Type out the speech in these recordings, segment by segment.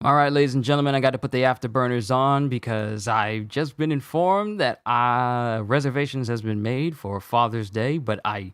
All right, ladies and gentlemen, I got to put the afterburners on because I've just been informed that reservations has been made for Father's Day, but I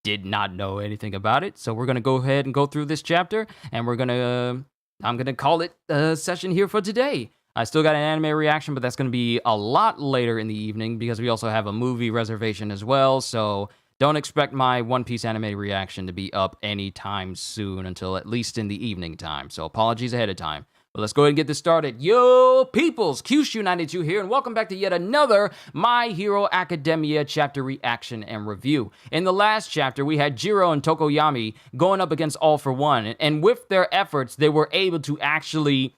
did not know anything about it. So we're gonna go ahead and go through this chapter, and I'm gonna call it a session here for today. I still got an anime reaction, but that's gonna be a lot later in the evening because we also have a movie reservation as well. So don't expect my One Piece anime reaction to be up anytime soon until at least in the evening time. So apologies ahead of time. But let's go ahead and get this started. Yo, peoples, Kyushu92 here, and welcome back to yet another My Hero Academia chapter reaction and review. In the last chapter, we had Jiro and Tokoyami going up against All For One, and with their efforts, they were able to actually,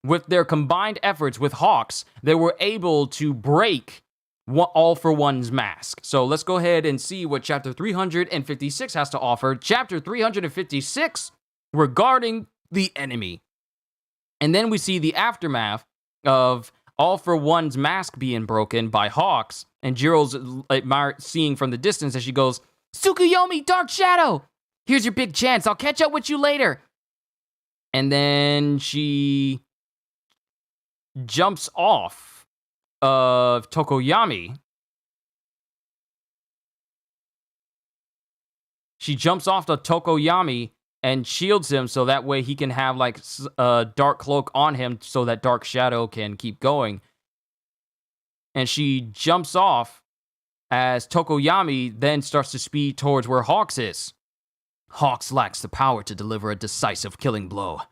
with their combined efforts with Hawks, they were able to break All For One's mask. So let's go ahead and see what chapter 356 has to offer. Chapter 356, regarding the enemy. And then we see the aftermath of All For One's mask being broken by Hawks, and Jiro's seeing from the distance as she goes, "Tsukuyomi, Dark Shadow! Here's your big chance. I'll catch up with you later." And then she jumps off of Tokoyami. She jumps off the Tokoyami and shields him so that way he can have like a dark cloak on him so that Dark Shadow can keep going. And she jumps off as Tokoyami then starts to speed towards where Hawks is. Hawks lacks the power to deliver a decisive killing blow.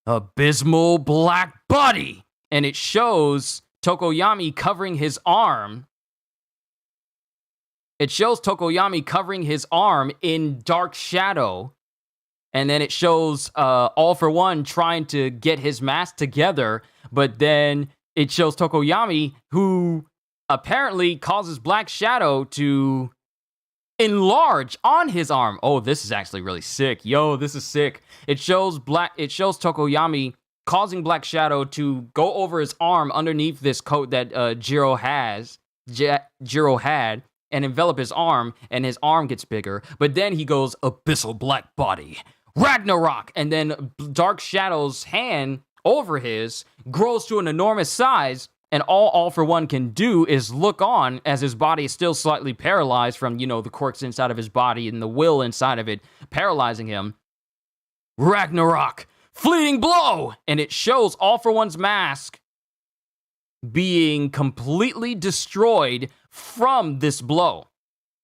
Abysmal black body! And it shows Tokoyami covering his arm. It shows Tokoyami covering his arm in Dark Shadow. And then it shows All For One trying to get his mask together. But then it shows Tokoyami, who apparently causes Black Shadow to enlarge on his arm. Oh, this is actually really sick. Yo, this is sick. It shows Tokoyami causing Black Shadow to go over his arm underneath this coat that Jiro had, and envelop his arm, and his arm gets bigger. But then he goes, "Abyssal black body, Ragnarok!" And then Dark Shadow's hand over his grows to an enormous size, and all For One can do is look on as his body is still slightly paralyzed from, the quirks inside of his body and the will inside of it paralyzing him. Ragnarok! Fleeting blow! And it shows All For One's mask being completely destroyed from this blow.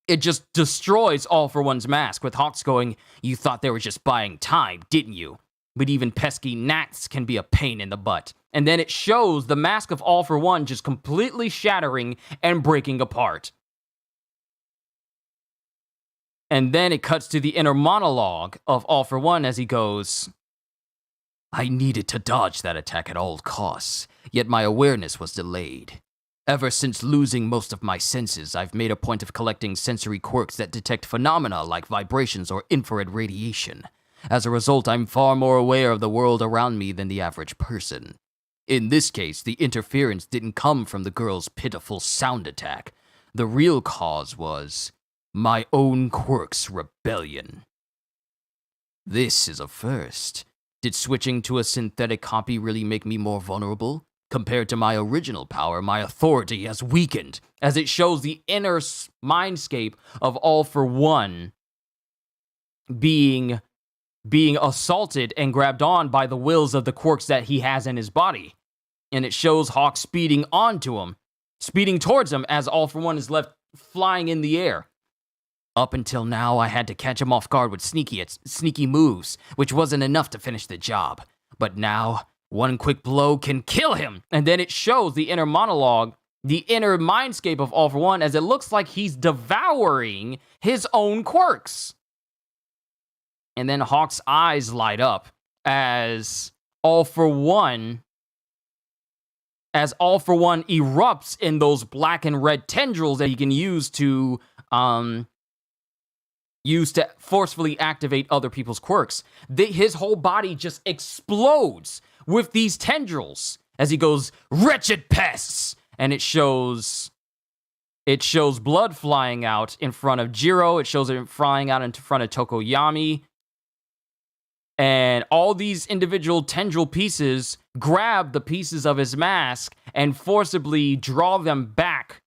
It just destroys All For One's mask, with Hawks going, "You thought they were just buying time, didn't you? But even pesky gnats can be a pain in the butt." And then it shows the mask of All For One just completely shattering and breaking apart. And then it cuts to the inner monologue of All For One as he goes, "I needed to dodge that attack at all costs, yet my awareness was delayed. Ever since losing most of my senses, I've made a point of collecting sensory quirks that detect phenomena like vibrations or infrared radiation. As a result, I'm far more aware of the world around me than the average person. In this case, the interference didn't come from the girl's pitiful sound attack. The real cause was my own quirk's rebellion. This is a first. Did switching to a synthetic copy really make me more vulnerable? Compared to my original power, my authority has weakened," as it shows the inner mindscape of All For One being assaulted and grabbed on by the wills of the quirks that he has in his body. And it shows Hawk speeding onto him, speeding towards him as All For One is left flying in the air. "Up until now, I had to catch him off guard with sneaky moves, which wasn't enough to finish the job. But now, one quick blow can kill him." And then it shows the inner monologue, the inner mindscape of All For One, as it looks like he's devouring his own quirks. And then Hawk's eyes light up as All For One erupts in those black and red tendrils that he can use to forcefully activate other people's quirks. His whole body just explodes with these tendrils as he goes, "Wretched pests!" And it shows blood flying out in front of Jiro. It shows it flying out in front of Tokoyami. And all these individual tendril pieces grab the pieces of his mask and forcibly draw them back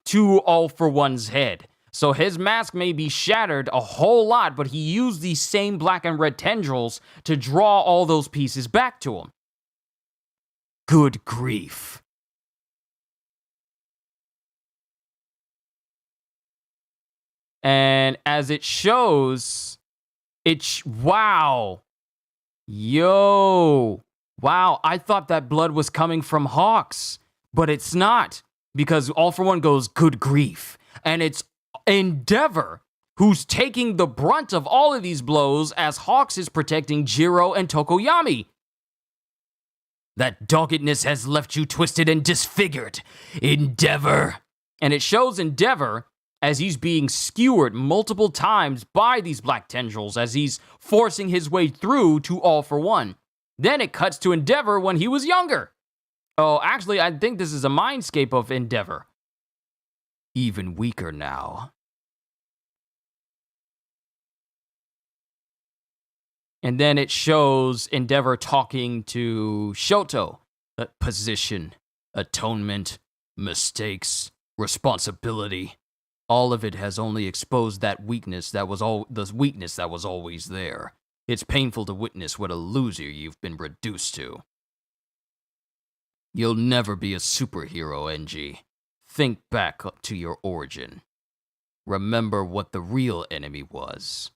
to All For One's head. So his mask may be shattered a whole lot, but he used these same black and red tendrils to draw all those pieces back to him. Good grief. And as it shows, wow. Yo. Wow, I thought that blood was coming from Hawks, but it's not, because All For One goes, good grief. And it's Endeavor who's taking the brunt of all of these blows as Hawks is protecting Jiro and Tokoyami. That doggedness has left you twisted and disfigured, Endeavor. And it shows Endeavor as he's being skewered multiple times by these black tendrils as he's forcing his way through to All For One. Then it cuts to Endeavor when he was younger. Oh, actually, I think this is a mindscape of Endeavor. Even weaker now. And then it shows Endeavor talking to Shoto. Position, atonement, mistakes, responsibility. All of it has only exposed that weakness that was always there. It's painful to witness what a loser you've been reduced to. You'll never be a superhero, NG. Think back to your origin. Remember what the real enemy was.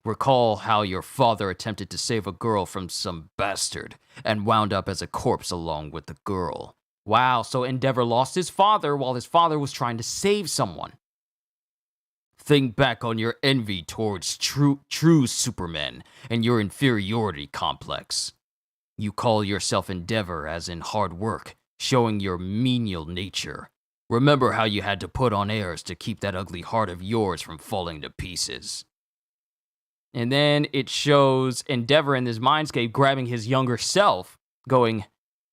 Recall how your father attempted to save a girl from some bastard and wound up as a corpse along with the girl. Wow, so Endeavor lost his father while his father was trying to save someone. Think back on your envy towards true supermen and your inferiority complex. You call yourself Endeavor as in hard work, showing your menial nature. Remember how you had to put on airs to keep that ugly heart of yours from falling to pieces. And then it shows Endeavor in this mindscape grabbing his younger self,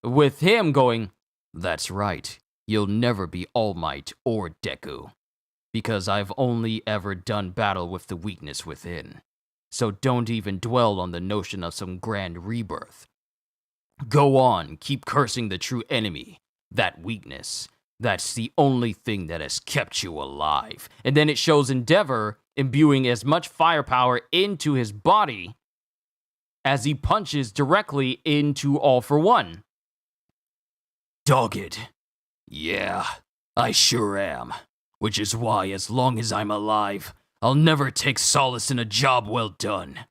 with him going, that's right, you'll never be All Might or Deku, because I've only ever done battle with the weakness within. So don't even dwell on the notion of some grand rebirth. Go on, keep cursing the true enemy, that weakness. That's the only thing that has kept you alive. And then it shows Endeavor imbuing as much firepower into his body as he punches directly into All For One. Dogged. Yeah, I sure am. Which is why, as long as I'm alive, I'll never take solace in a job well done.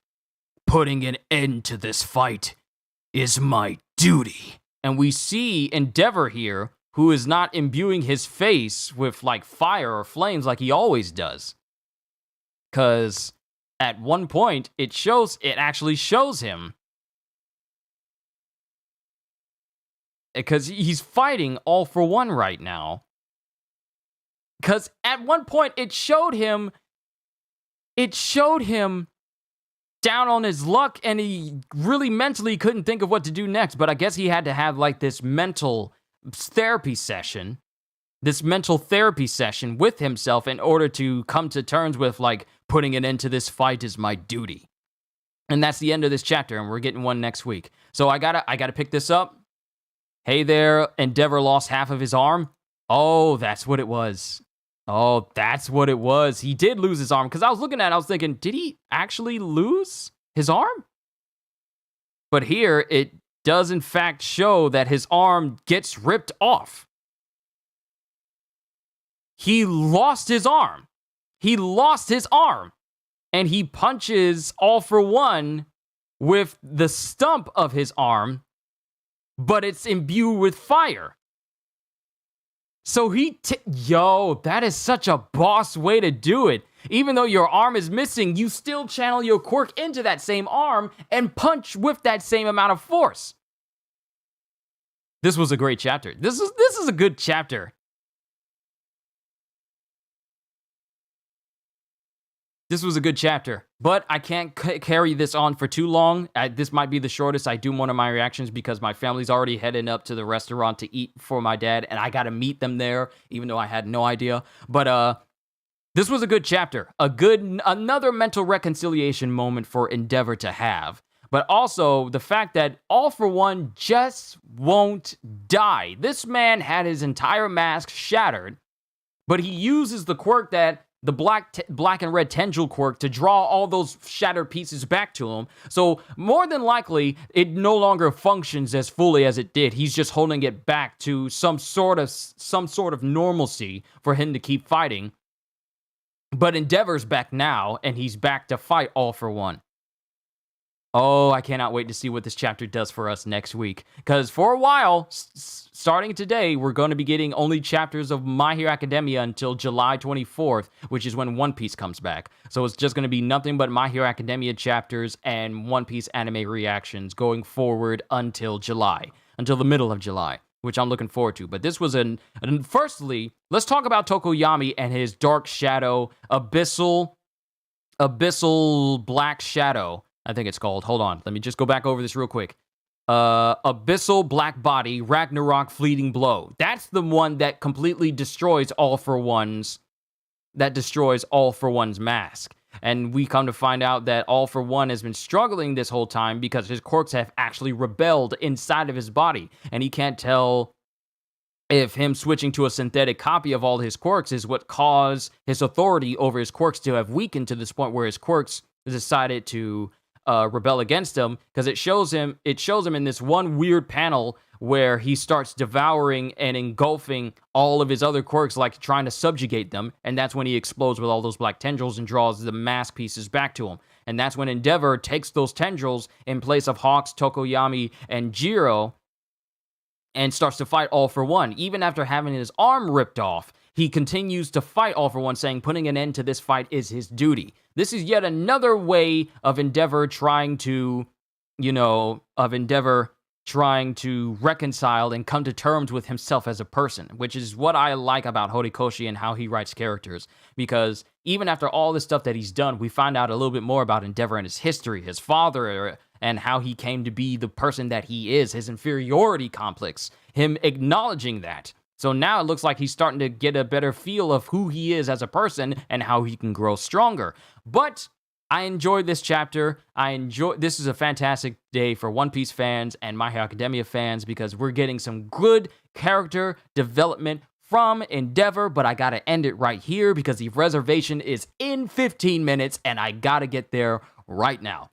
Putting an end to this fight is my duty. And we see Endeavor here, who is not imbuing his face with like fire or flames like he always does. Because at one point, it actually shows him. Because he's fighting All For One right now. Because at one point, it showed him down on his luck, and he really mentally couldn't think of what to do next. But I guess he had to have like this mental therapy session with himself in order to come to terms with like putting an end to this fight is my duty. And that's the end of this chapter, and we're getting one next week. So I gotta pick this up. Hey there, Endeavor lost half of his arm. Oh, that's what it was. He did lose his arm, because I was looking at it, I was thinking, did he actually lose his arm? But here, it does in fact show that his arm gets ripped off. He lost his arm. And he punches All For One with the stump of his arm, but it's imbued with fire. So that is such a boss way to do it. Even though your arm is missing, you still channel your quirk into that same arm and punch with that same amount of force. This was a great chapter. This is a good chapter. This was a good chapter, but I can't carry this on for too long. This might be the shortest I do one of my reactions because my family's already heading up to the restaurant to eat for my dad, and I got to meet them there, even though I had no idea. But This was a good chapter, another mental reconciliation moment for Endeavor to have. But also the fact that All For One just won't die. This man had his entire mask shattered, but he uses the quirk that the black and red tendril quirk to draw all those shattered pieces back to him. So more than likely, it no longer functions as fully as it did. He's just holding it back to some sort of normalcy for him to keep fighting. But Endeavor's back now, and he's back to fight All For One. Oh, I cannot wait to see what this chapter does for us next week. Because for a while, starting today, we're going to be getting only chapters of My Hero Academia until July 24th, which is when One Piece comes back. So it's just going to be nothing but My Hero Academia chapters and One Piece anime reactions going forward until July, until the middle of July, which I'm looking forward to. But this was firstly, let's talk about Tokoyami and his Dark Shadow, Abyssal Black Shadow, I think it's called. Hold on. Let me just go back over this real quick. Abyssal Black Body, Ragnarok Fleeting Blow. That's the one that completely destroys All For One's mask. And we come to find out that All For One has been struggling this whole time because his quirks have actually rebelled inside of his body. And he can't tell if him switching to a synthetic copy of all his quirks is what caused his authority over his quirks to have weakened to this point where his quirks decided to rebel against him, because it shows him in this one weird panel where he starts devouring and engulfing all of his other quirks, like trying to subjugate them, and that's when he explodes with all those black tendrils and draws the mask pieces back to him. And that's when Endeavor takes those tendrils in place of Hawks, Tokoyami, and Jiro, and starts to fight All For One. Even after having his arm ripped off, he continues to fight All For One, saying putting an end to this fight is his duty. This is yet another way of Endeavor trying to reconcile and come to terms with himself as a person, which is what I like about Horikoshi and how he writes characters. Because even after all the stuff that he's done, we find out a little bit more about Endeavor and his history, his father, and how he came to be the person that he is, his inferiority complex, him acknowledging that. So now it looks like he's starting to get a better feel of who he is as a person and how he can grow stronger. But I enjoyed this chapter. This is a fantastic day for One Piece fans and My Hero Academia fans, because we're getting some good character development from Endeavor, but I gotta end it right here because the reservation is in 15 minutes and I gotta get there right now.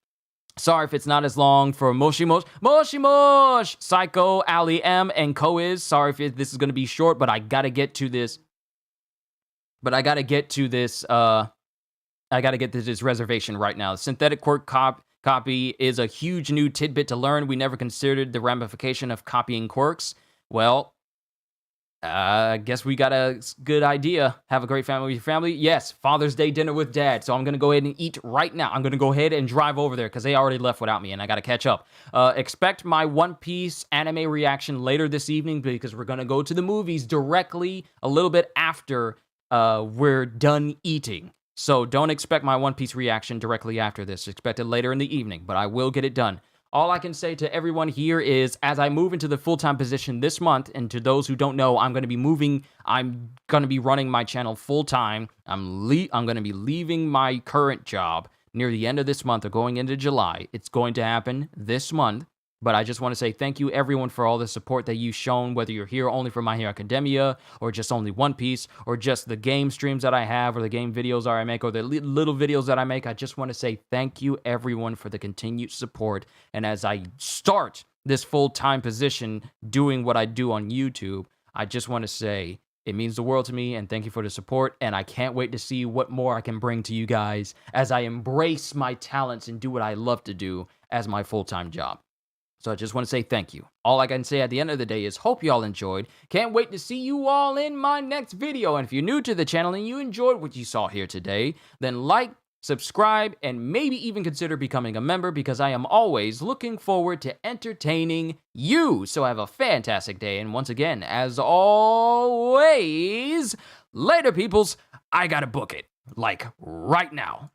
Sorry if it's not as long for Moshi Mosh, Psycho, Ali M, and Koiz. Sorry if this is going to be short, but I got to get to this. I got to get to this reservation right now. The synthetic quirk copy is a huge new tidbit to learn. We never considered the ramification of copying quirks. Well, I guess we got a good idea. Have a great family with your family. Yes, Father's Day dinner with Dad. So I'm going to go ahead and eat right now. I'm going to go ahead and drive over there because they already left without me and I got to catch up. Expect my One Piece anime reaction later this evening because we're going to go to the movies directly a little bit after we're done eating. So don't expect my One Piece reaction directly after this. Expect it later in the evening, but I will get it done. All I can say to everyone here is, as I move into the full-time position this month, and to those who don't know, I'm going to be running my channel full-time. I'm going to be leaving my current job near the end of this month or going into July. It's going to happen this month. But I just want to say thank you, everyone, for all the support that you've shown, whether you're here only for My Hero Academia, or just only One Piece, or just the game streams that I have, or the game videos that I make, or the little videos that I make. I just want to say thank you, everyone, for the continued support. And as I start this full-time position doing what I do on YouTube, I just want to say it means the world to me, and thank you for the support, and I can't wait to see what more I can bring to you guys as I embrace my talents and do what I love to do as my full-time job. So I just want to say thank you. All I can say at the end of the day is hope you all enjoyed. Can't wait to see you all in my next video. And if you're new to the channel and you enjoyed what you saw here today, then like, subscribe, and maybe even consider becoming a member because I am always looking forward to entertaining you. So have a fantastic day. And once again, as always, later peoples, I gotta book it. Like right now.